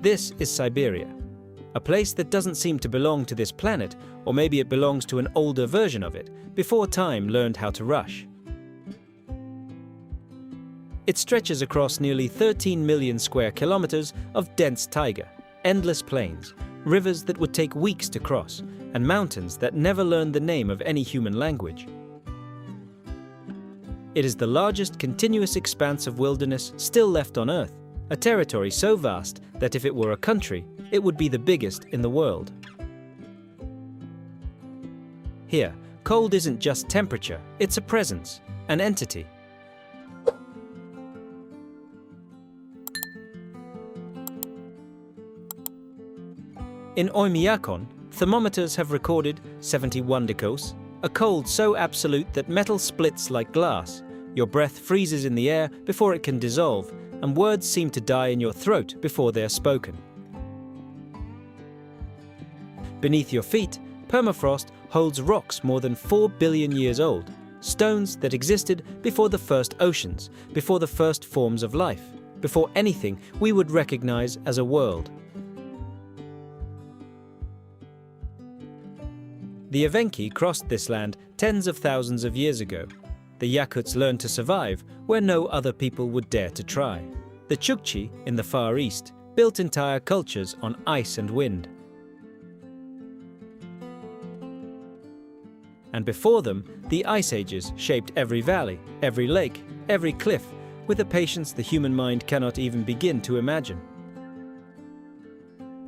This is Siberia, a place that doesn't seem to belong to this planet, or maybe it belongs to an older version of it, before time learned how to rush. It stretches across nearly 13 million square kilometers of dense taiga, endless plains, rivers that would take weeks to cross, and mountains that never learned the name of any human language. It is the largest continuous expanse of wilderness still left on Earth, a territory so vast that if it were a country, it would be the biggest in the world. Here, cold isn't just temperature, it's a presence, an entity. In Oymyakon, thermometers have recorded 71 degrees, a cold so absolute that metal splits like glass, your breath freezes in the air before it can dissolve, and words seem to die in your throat before they are spoken. Beneath your feet, permafrost holds rocks more than 4 billion years old, stones that existed before the first oceans, before the first forms of life, before anything we would recognize as a world. The Evenki crossed this land tens of thousands of years ago. The Yakuts learned to survive where no other people would dare to try. The Chukchi, in the Far East, built entire cultures on ice and wind. And before them, the Ice Ages shaped every valley, every lake, every cliff, with a patience the human mind cannot even begin to imagine.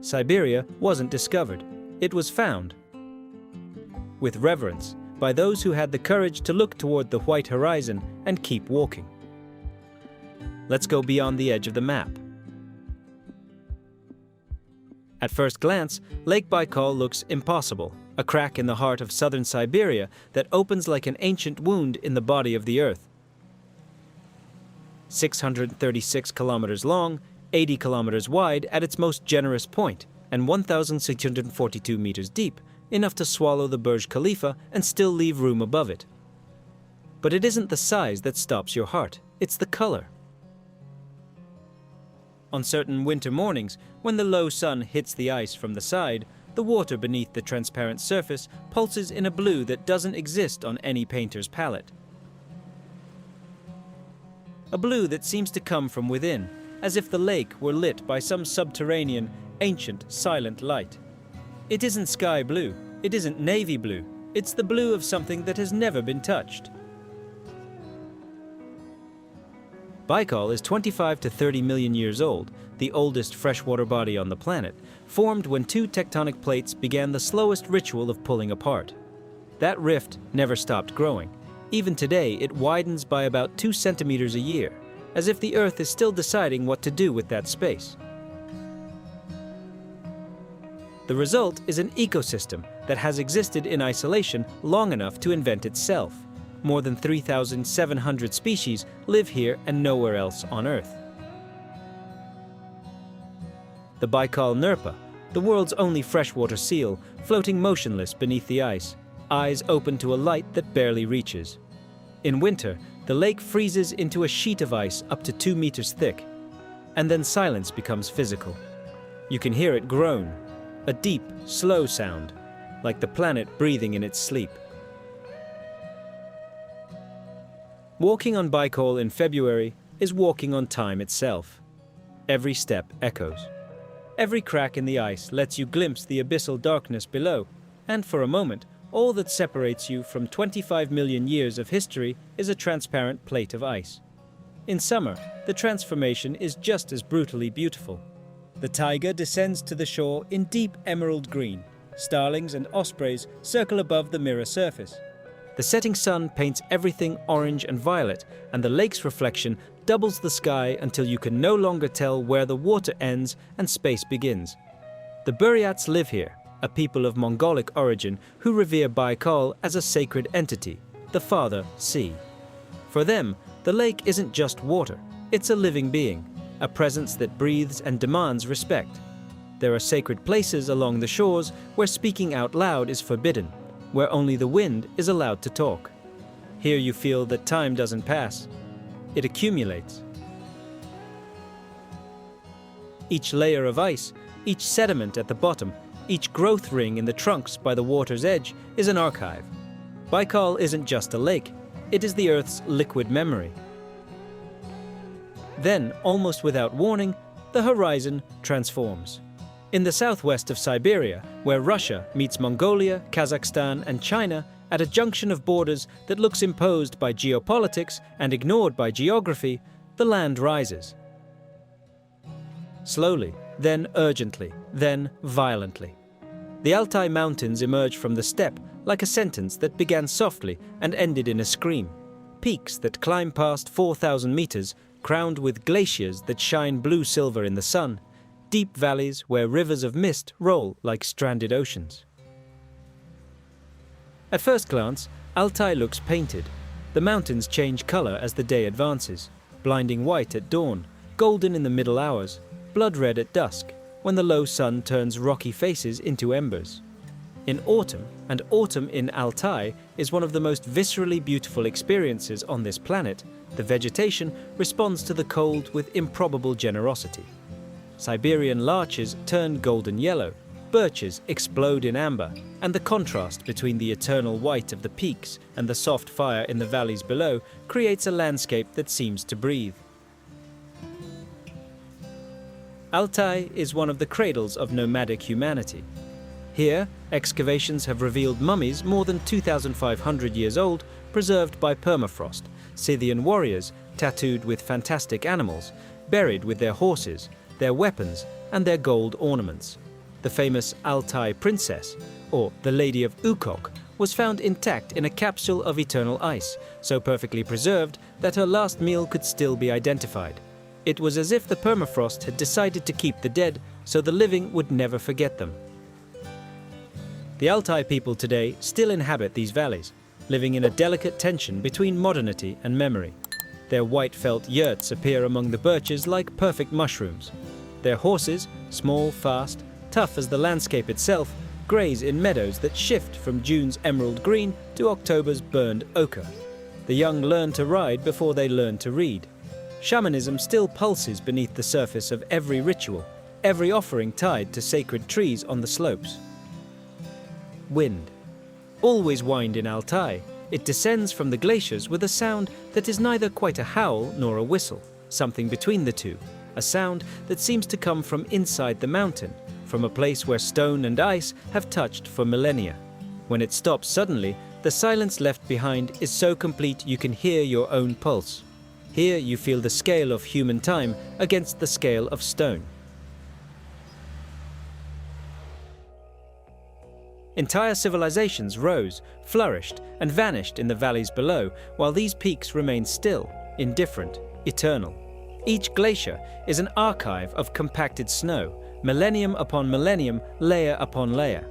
Siberia wasn't discovered, it was found. With reverence, by those who had the courage to look toward the white horizon and keep walking. Let's go beyond the edge of the map. At first glance, Lake Baikal looks impossible, a crack in the heart of southern Siberia that opens like an ancient wound in the body of the earth. 636 kilometers long, 80 kilometers wide at its most generous point, and 1,642 meters deep, enough to swallow the Burj Khalifa and still leave room above it. But it isn't the size that stops your heart, it's the color. On certain winter mornings, when the low sun hits the ice from the side, the water beneath the transparent surface pulses in a blue that doesn't exist on any painter's palette. A blue that seems to come from within, as if the lake were lit by some subterranean, ancient, silent light. It isn't sky blue, it isn't navy blue, it's the blue of something that has never been touched. Baikal is 25 to 30 million years old, the oldest freshwater body on the planet, formed when two tectonic plates began the slowest ritual of pulling apart. That rift never stopped growing. Even today, it widens by about 2 centimeters a year, as if the Earth is still deciding what to do with that space. The result is an ecosystem that has existed in isolation long enough to invent itself. More than 3,700 species live here and nowhere else on Earth. The Baikal Nerpa, the world's only freshwater seal, floating motionless beneath the ice, eyes open to a light that barely reaches. In winter, the lake freezes into a sheet of ice up to 2 meters thick, and then silence becomes physical. You can hear it groan, a deep, slow sound, like the planet breathing in its sleep. Walking on Baikal in February is walking on time itself. Every step echoes. Every crack in the ice lets you glimpse the abyssal darkness below, and for a moment, all that separates you from 25 million years of history is a transparent plate of ice. In summer, the transformation is just as brutally beautiful. The taiga descends to the shore in deep emerald green. Starlings and ospreys circle above the mirror surface. The setting sun paints everything orange and violet, and the lake's reflection doubles the sky until you can no longer tell where the water ends and space begins. The Buryats live here, a people of Mongolic origin who revere Baikal as a sacred entity, the Father Sea. For them, the lake isn't just water, it's a living being, a presence that breathes and demands respect. There are sacred places along the shores where speaking out loud is forbidden, where only the wind is allowed to talk. Here you feel that time doesn't pass, it accumulates. Each layer of ice, each sediment at the bottom, each growth ring in the trunks by the water's edge is an archive. Baikal isn't just a lake, it is the Earth's liquid memory. Then, almost without warning, the horizon transforms. In the southwest of Siberia, where Russia meets Mongolia, Kazakhstan and China at a junction of borders that looks imposed by geopolitics and ignored by geography, the land rises. Slowly, then urgently, then violently. The Altai Mountains emerge from the steppe like a sentence that began softly and ended in a scream. Peaks that climb past 4,000 meters, crowned with glaciers that shine blue-silver in the sun. Deep valleys where rivers of mist roll like stranded oceans. At first glance, Altai looks painted. The mountains change color as the day advances, blinding white at dawn, golden in the middle hours, blood red at dusk, when the low sun turns rocky faces into embers. In autumn, and autumn in Altai is one of the most viscerally beautiful experiences on this planet, the vegetation responds to the cold with improbable generosity. Siberian larches turn golden yellow, birches explode in amber, and the contrast between the eternal white of the peaks and the soft fire in the valleys below creates a landscape that seems to breathe. Altai is one of the cradles of nomadic humanity. Here, excavations have revealed mummies more than 2,500 years old, preserved by permafrost, Scythian warriors tattooed with fantastic animals, buried with their horses, their weapons, and their gold ornaments. The famous Altai princess, or the Lady of Ukok, was found intact in a capsule of eternal ice, so perfectly preserved that her last meal could still be identified. It was as if the permafrost had decided to keep the dead so the living would never forget them. The Altai people today still inhabit these valleys, living in a delicate tension between modernity and memory. Their white felt yurts appear among the birches like perfect mushrooms. Their horses, small, fast, tough as the landscape itself, graze in meadows that shift from June's emerald green to October's burned ochre. The young learn to ride before they learn to read. Shamanism still pulses beneath the surface of every ritual, every offering tied to sacred trees on the slopes. Wind. Always wind in Altai, it descends from the glaciers with a sound that is neither quite a howl nor a whistle, something between the two, a sound that seems to come from inside the mountain, from a place where stone and ice have touched for millennia. When it stops suddenly, the silence left behind is so complete you can hear your own pulse. Here you feel the scale of human time against the scale of stone. Entire civilizations rose, flourished, and vanished in the valleys below, while these peaks remain still, indifferent, eternal. Each glacier is an archive of compacted snow, millennium upon millennium, layer upon layer.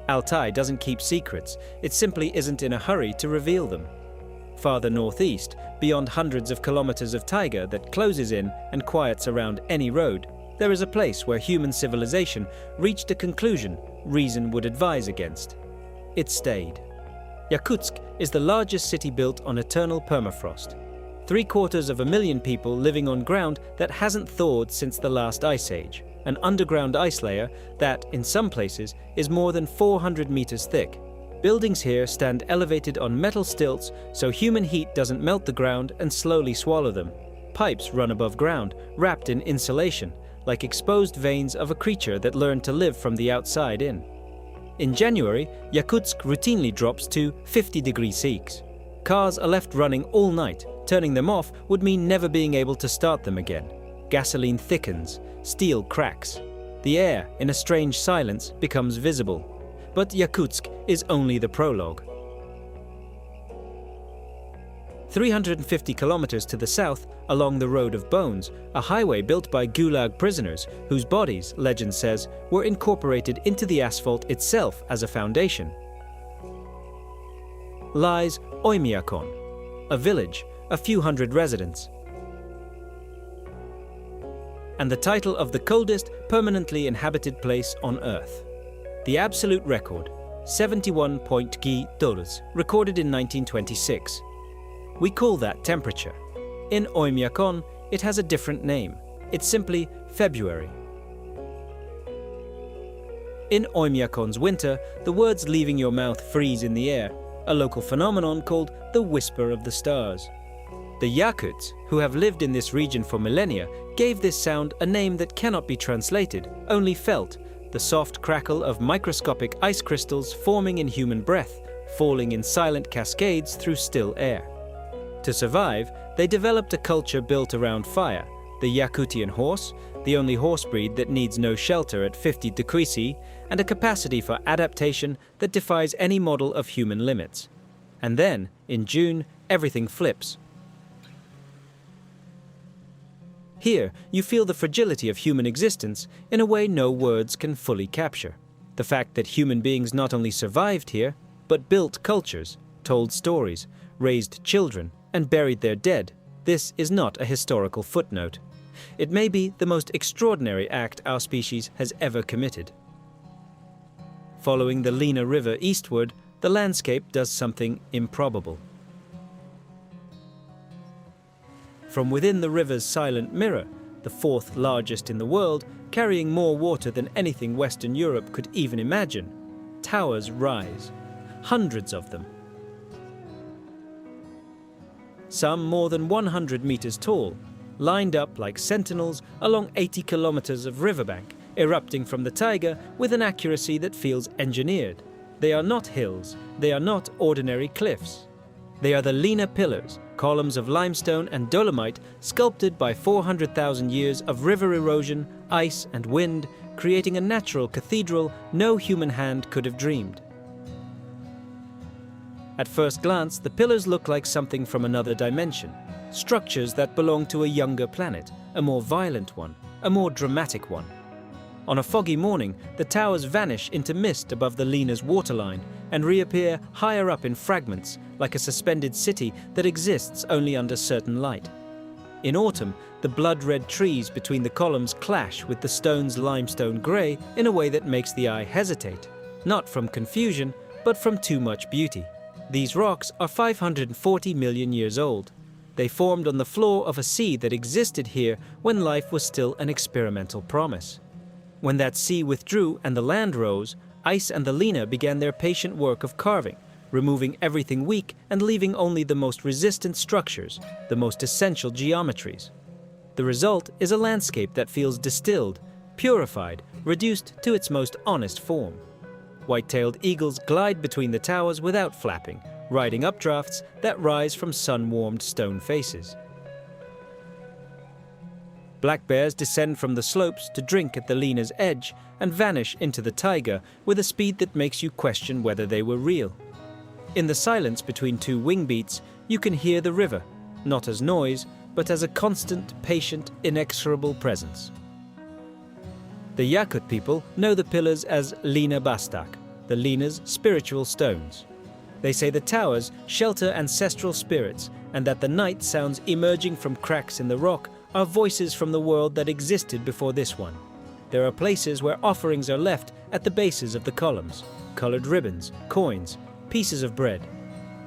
Altai doesn't keep secrets, it simply isn't in a hurry to reveal them. Farther northeast, beyond hundreds of kilometers of taiga that closes in and quiets around any road, there is a place where human civilization reached a conclusion reason would advise against. It stayed. Yakutsk is the largest city built on eternal permafrost. 750,000 people living on ground that hasn't thawed since the last ice age, an underground ice layer that, in some places, is more than 400 meters thick. Buildings here stand elevated on metal stilts so human heat doesn't melt the ground and slowly swallow them. Pipes run above ground, wrapped in insulation, like exposed veins of a creature that learned to live from the outside in. In January, Yakutsk routinely drops to 50 degrees Celsius. Cars are left running all night. Turning them off would mean never being able to start them again. Gasoline thickens, steel cracks. The air, in a strange silence, becomes visible. But Yakutsk is only the prologue. 350 kilometers to the south, along the Road of Bones, a highway built by Gulag prisoners whose bodies, legend says, were incorporated into the asphalt itself as a foundation, lies Oymyakon, a village, a few hundred residents, and the title of the coldest permanently inhabited place on Earth. The absolute record, 71.3 recorded in 1926. We call that temperature. In Oymyakon, it has a different name. It's simply February. In Oymyakon's winter, the words leaving your mouth freeze in the air, a local phenomenon called the whisper of the stars. The Yakuts, who have lived in this region for millennia, gave this sound a name that cannot be translated, only felt, the soft crackle of microscopic ice crystals forming in human breath, falling in silent cascades through still air. To survive, they developed a culture built around fire, the Yakutian horse, the only horse breed that needs no shelter at 50 degrees C, and a capacity for adaptation that defies any model of human limits. And then, in June, everything flips. Here, you feel the fragility of human existence in a way no words can fully capture. The fact that human beings not only survived here, but built cultures, told stories, raised children, and buried their dead. This is not a historical footnote. It may be the most extraordinary act our species has ever committed. Following the Lena River eastward, the landscape does something improbable. From within the river's silent mirror, the fourth largest in the world, carrying more water than anything Western Europe could even imagine, towers rise, hundreds of them. Some more than 100 meters tall, lined up like sentinels along 80 kilometers of riverbank, erupting from the taiga with an accuracy that feels engineered. They are not hills, they are not ordinary cliffs. They are the Lena Pillars, columns of limestone and dolomite sculpted by 400,000 years of river erosion, ice and wind, creating a natural cathedral no human hand could have dreamed. At first glance, the pillars look like something from another dimension, structures that belong to a younger planet, a more violent one, a more dramatic one. On a foggy morning, the towers vanish into mist above the Lena's waterline and reappear higher up in fragments, like a suspended city that exists only under certain light. In autumn, the blood-red trees between the columns clash with the stone's limestone grey in a way that makes the eye hesitate, not from confusion, but from too much beauty. These rocks are 540 million years old. They formed on the floor of a sea that existed here when life was still an experimental promise. When that sea withdrew and the land rose, ice and the Lena began their patient work of carving, removing everything weak and leaving only the most resistant structures, the most essential geometries. The result is a landscape that feels distilled, purified, reduced to its most honest form. White-tailed eagles glide between the towers without flapping, riding updrafts that rise from sun-warmed stone faces. Black bears descend from the slopes to drink at the Lena's edge and vanish into the taiga with a speed that makes you question whether they were real. In the silence between two wing beats, you can hear the river, not as noise, but as a constant, patient, inexorable presence. The Yakut people know the pillars as Lena Bastak, the Lena's spiritual stones. They say the towers shelter ancestral spirits and that the night sounds emerging from cracks in the rock are voices from the world that existed before this one. There are places where offerings are left at the bases of the columns, colored ribbons, coins, pieces of bread.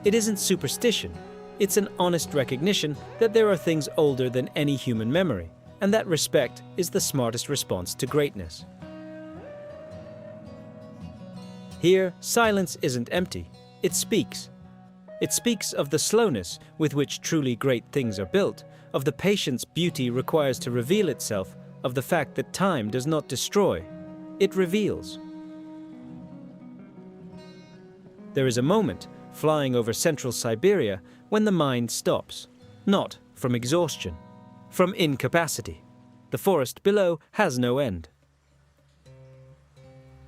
It isn't superstition, it's an honest recognition that there are things older than any human memory, and that respect is the smartest response to greatness. Here, silence isn't empty, it speaks. It speaks of the slowness with which truly great things are built, of the patience beauty requires to reveal itself, of the fact that time does not destroy, it reveals. There is a moment, flying over central Siberia, when the mind stops, not from exhaustion, from incapacity. The forest below has no end.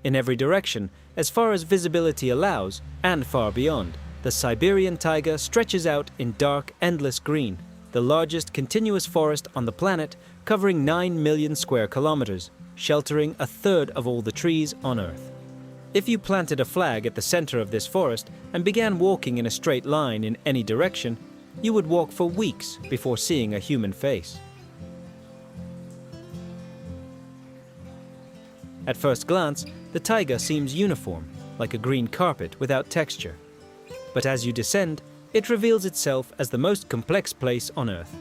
In every direction, as far as visibility allows, and far beyond, the Siberian taiga stretches out in dark, endless green, the largest continuous forest on the planet, covering 9 million square kilometers, sheltering a third of all the trees on Earth. If you planted a flag at the center of this forest and began walking in a straight line in any direction, you would walk for weeks before seeing a human face. At first glance, the taiga seems uniform, like a green carpet without texture. But as you descend, it reveals itself as the most complex place on Earth.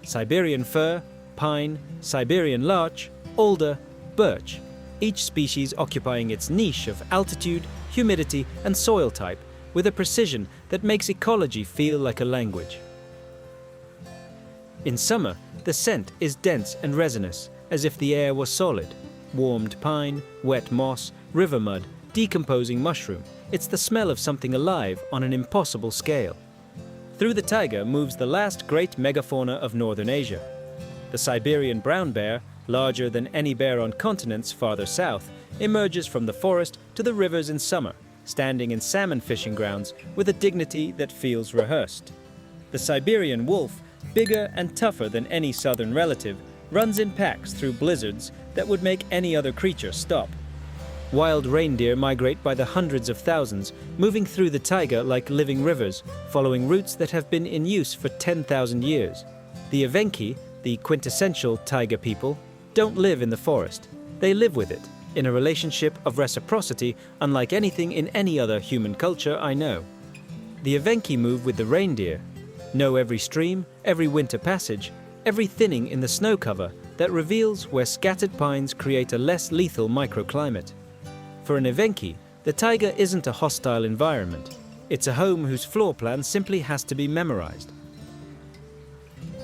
Siberian fir, pine, Siberian larch, alder, birch. each species occupying its niche of altitude, humidity, and soil type with a precision that makes ecology feel like a language. In summer, the scent is dense and resinous, as if the air was solid. Warmed pine, wet moss, river mud, decomposing mushroom. It's the smell of something alive on an impossible scale. Through the taiga moves the last great megafauna of northern Asia. The Siberian brown bear, larger than any bear on continents farther south, emerges from the forest to the rivers in summer, standing in salmon fishing grounds with a dignity that feels rehearsed. The Siberian wolf, bigger and tougher than any southern relative, runs in packs through blizzards that would make any other creature stop. Wild reindeer migrate by the hundreds of thousands, moving through the taiga like living rivers, following routes that have been in use for 10,000 years. The Evenki, the quintessential taiga people, don't live in the forest. They live with it, in a relationship of reciprocity unlike anything in any other human culture I know. The Evenki move with the reindeer, know every stream, every winter passage, every thinning in the snow cover that reveals where scattered pines create a less lethal microclimate. For an Evenki, the taiga isn't a hostile environment. It's a home whose floor plan simply has to be memorized.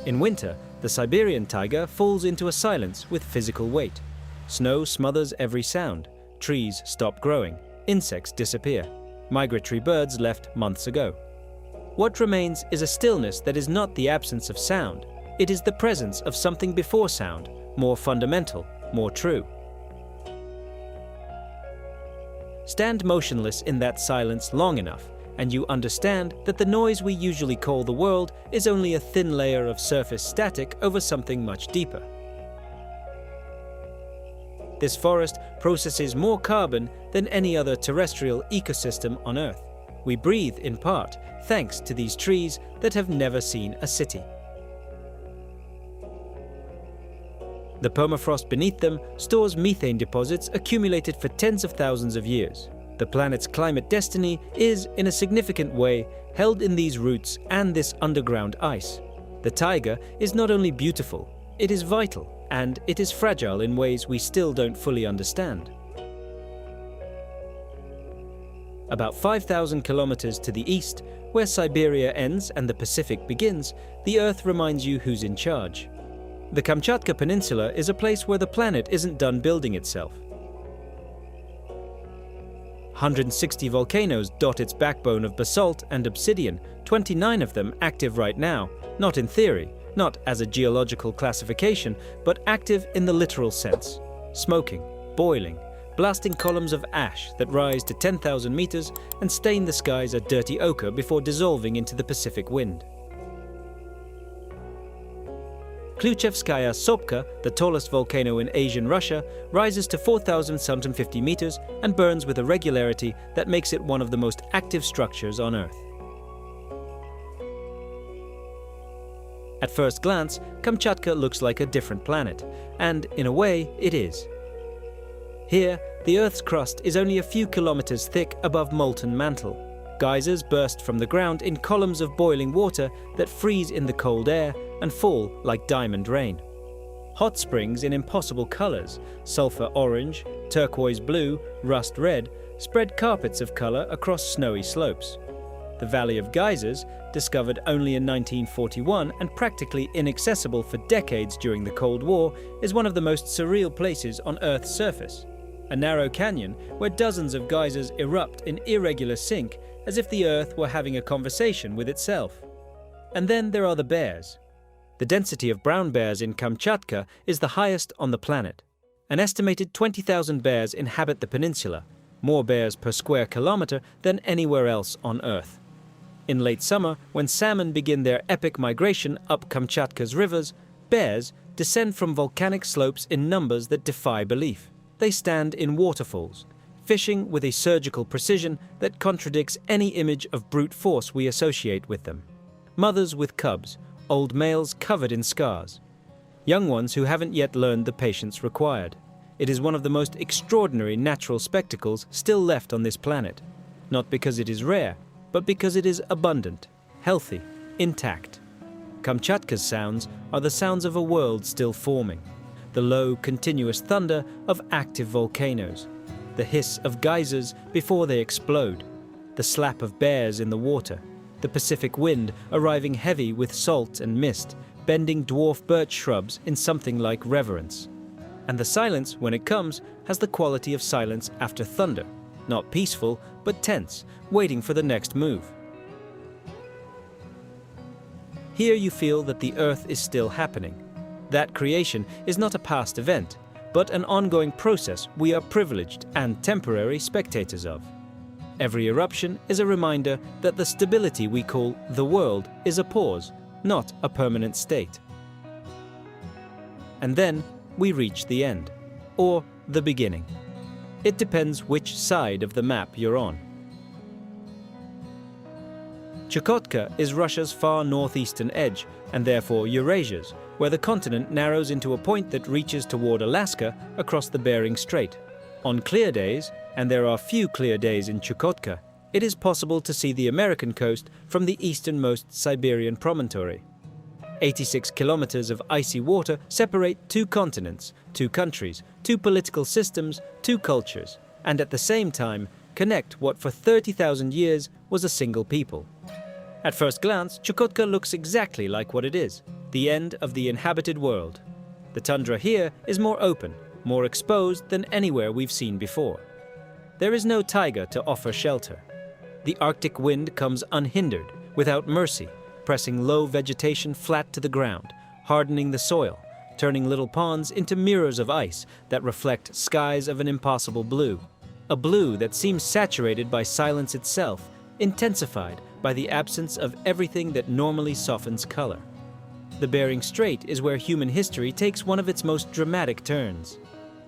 In winter, the Siberian taiga falls into a silence with physical weight. Snow smothers every sound. Trees stop growing. Insects disappear. Migratory birds left months ago. What remains is a stillness that is not the absence of sound. It is the presence of something before sound, more fundamental, more true. Stand motionless in that silence long enough, and you understand that the noise we usually call the world is only a thin layer of surface static over something much deeper. This forest processes more carbon than any other terrestrial ecosystem on Earth. We breathe in part thanks to these trees that have never seen a city. The permafrost beneath them stores methane deposits accumulated for tens of thousands of years. The planet's climate destiny is, in a significant way, held in these roots and this underground ice. The taiga is not only beautiful, it is vital, and it is fragile in ways we still don't fully understand. About 5,000 kilometers to the east, where Siberia ends and the Pacific begins, the Earth reminds you who's in charge. The Kamchatka Peninsula is a place where the planet isn't done building itself. 160 volcanoes dot its backbone of basalt and obsidian, 29 of them active right now, not in theory, not as a geological classification, but active in the literal sense. Smoking, boiling, blasting columns of ash that rise to 10,000 meters and stain the skies a dirty ochre before dissolving into the Pacific wind. Kluchevskaya Sopka, the tallest volcano in Asian Russia, rises to 4,050 meters and burns with a regularity that makes it one of the most active structures on Earth. At first glance, Kamchatka looks like a different planet, and in a way, it is. Here, the Earth's crust is only a few kilometers thick above molten mantle. Geysers burst from the ground in columns of boiling water that freeze in the cold air and fall like diamond rain. Hot springs in impossible colors, sulfur orange, turquoise blue, rust red, spread carpets of color across snowy slopes. The Valley of Geysers, discovered only in 1941 and practically inaccessible for decades during the Cold War, is one of the most surreal places on Earth's surface. A narrow canyon where dozens of geysers erupt in irregular sync as if the Earth were having a conversation with itself. And then there are the bears. The density of brown bears in Kamchatka is the highest on the planet. An estimated 20,000 bears inhabit the peninsula, more bears per square kilometer than anywhere else on Earth. In late summer, when salmon begin their epic migration up Kamchatka's rivers, bears descend from volcanic slopes in numbers that defy belief. They stand in waterfalls, fishing with a surgical precision that contradicts any image of brute force we associate with them. Mothers with cubs, old males covered in scars. Young ones who haven't yet learned the patience required. It is one of the most extraordinary natural spectacles still left on this planet. Not because it is rare, but because it is abundant, healthy, intact. Kamchatka's sounds are the sounds of a world still forming. the low, continuous thunder of active volcanoes, the hiss of geysers before they explode, the slap of bears in the water, the Pacific wind arriving heavy with salt and mist, bending dwarf birch shrubs in something like reverence. And the silence, when it comes, has the quality of silence after thunder, not peaceful, but tense, waiting for the next move. Here you feel that the earth is still happening. That creation is not a past event, but an ongoing process we are privileged and temporary spectators of. Every eruption is a reminder that the stability we call the world is a pause, not a permanent state. And then we reach the end, or the beginning. It depends which side of the map you're on. Chukotka is Russia's far northeastern edge, and therefore Eurasia's, where the continent narrows into a point that reaches toward Alaska across the Bering Strait. On clear days, and there are few clear days in Chukotka, it is possible to see the American coast from the easternmost Siberian promontory. 86 kilometers of icy water separate two continents, two countries, two political systems, two cultures, and at the same time connect what for 30,000 years was a single people. At first glance, Chukotka looks exactly like what it is, the end of the inhabited world. The tundra here is more open, more exposed than anywhere we've seen before. There is no taiga to offer shelter. The Arctic wind comes unhindered, without mercy, pressing low vegetation flat to the ground, hardening the soil, turning little ponds into mirrors of ice that reflect skies of an impossible blue. A blue that seems saturated by silence itself, intensified by the absence of everything that normally softens color. The Bering Strait is where human history takes one of its most dramatic turns.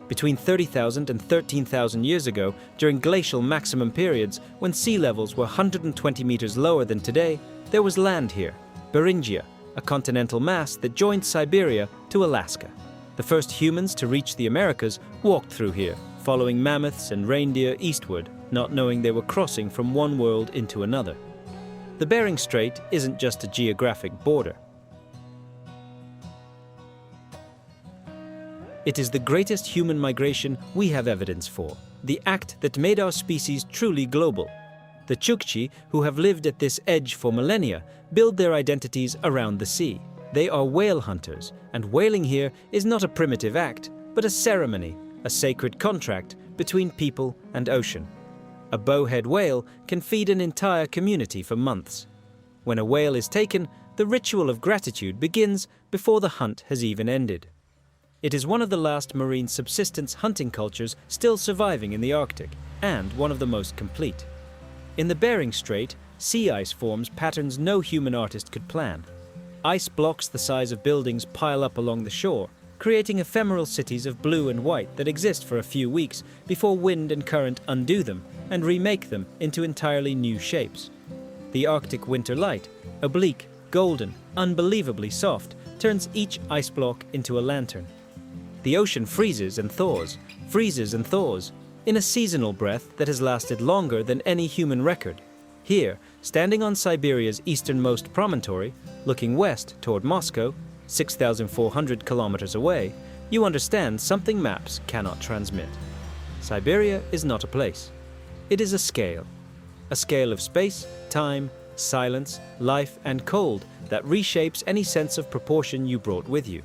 Between 30,000 and 13,000 years ago, during glacial maximum periods when sea levels were 120 meters lower than today, there was land here, Beringia, a continental mass that joined Siberia to Alaska. The first humans to reach the Americas walked through here, following mammoths and reindeer eastward, not knowing they were crossing from one world into another. The Bering Strait isn't just a geographic border. It is the greatest human migration we have evidence for, the act that made our species truly global. The Chukchi, who have lived at this edge for millennia, build their identities around the sea. They are whale hunters, and whaling here is not a primitive act, but a ceremony, a sacred contract between people and ocean. A bowhead whale can feed an entire community for months. When a whale is taken, the ritual of gratitude begins before the hunt has even ended. It is one of the last marine subsistence hunting cultures still surviving in the Arctic, and one of the most complete. In the Bering Strait, sea ice forms patterns no human artist could plan. Ice blocks the size of buildings pile up along the shore, creating ephemeral cities of blue and white that exist for a few weeks before wind and current undo them and remake them into entirely new shapes. The Arctic winter light, oblique, golden, unbelievably soft, turns each ice block into a lantern. The ocean freezes and thaws, in a seasonal breath that has lasted longer than any human record. Here, standing on Siberia's easternmost promontory, looking west toward Moscow, 6,400 kilometers away, you understand something maps cannot transmit. Siberia is not a place. It is a scale of space, time, silence, life, and cold that reshapes any sense of proportion you brought with you.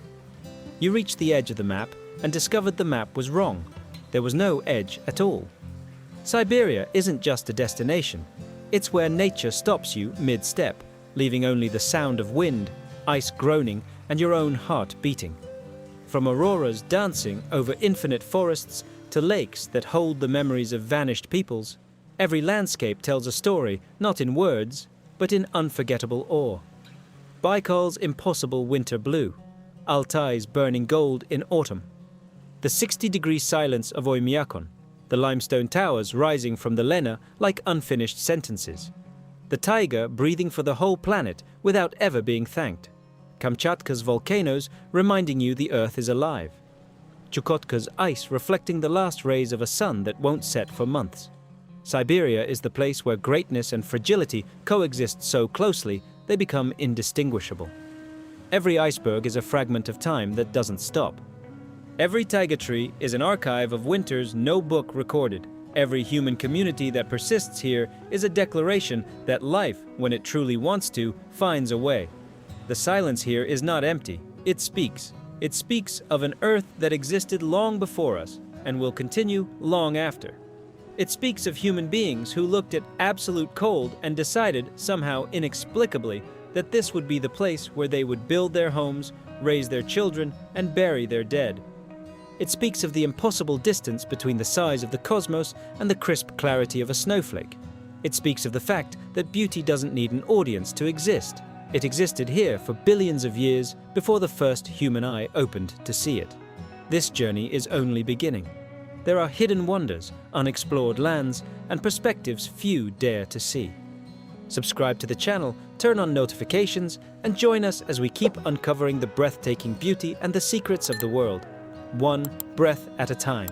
You reached the edge of the map and discovered the map was wrong. There was no edge at all. Siberia isn't just a destination. It's where nature stops you mid-step, leaving only the sound of wind, ice groaning, and your own heart beating. From auroras dancing over infinite forests to lakes that hold the memories of vanished peoples, every landscape tells a story, not in words, but in unforgettable awe. Baikal's impossible winter blue, Altai's burning gold in autumn, the 60-degree silence of Oymyakon, the limestone towers rising from the Lena like unfinished sentences, the taiga breathing for the whole planet without ever being thanked, Kamchatka's volcanoes reminding you the earth is alive, Chukotka's ice reflecting the last rays of a sun that won't set for months. Siberia is the place where greatness and fragility coexist so closely they become indistinguishable. Every iceberg is a fragment of time that doesn't stop. Every taiga tree is an archive of winters no book recorded. Every human community that persists here is a declaration that life, when it truly wants to, finds a way. The silence here is not empty. It speaks. It speaks of an earth that existed long before us and will continue long after. It speaks of human beings who looked at absolute cold and decided, somehow inexplicably, that this would be the place where they would build their homes, raise their children, and bury their dead. It speaks of the impossible distance between the size of the cosmos and the crisp clarity of a snowflake. It speaks of the fact that beauty doesn't need an audience to exist. It existed here for billions of years before the first human eye opened to see it. This journey is only beginning. There are hidden wonders, unexplored lands, and perspectives few dare to see. Subscribe to the channel, turn on notifications, and join us as we keep uncovering the breathtaking beauty and the secrets of the world, one breath at a time.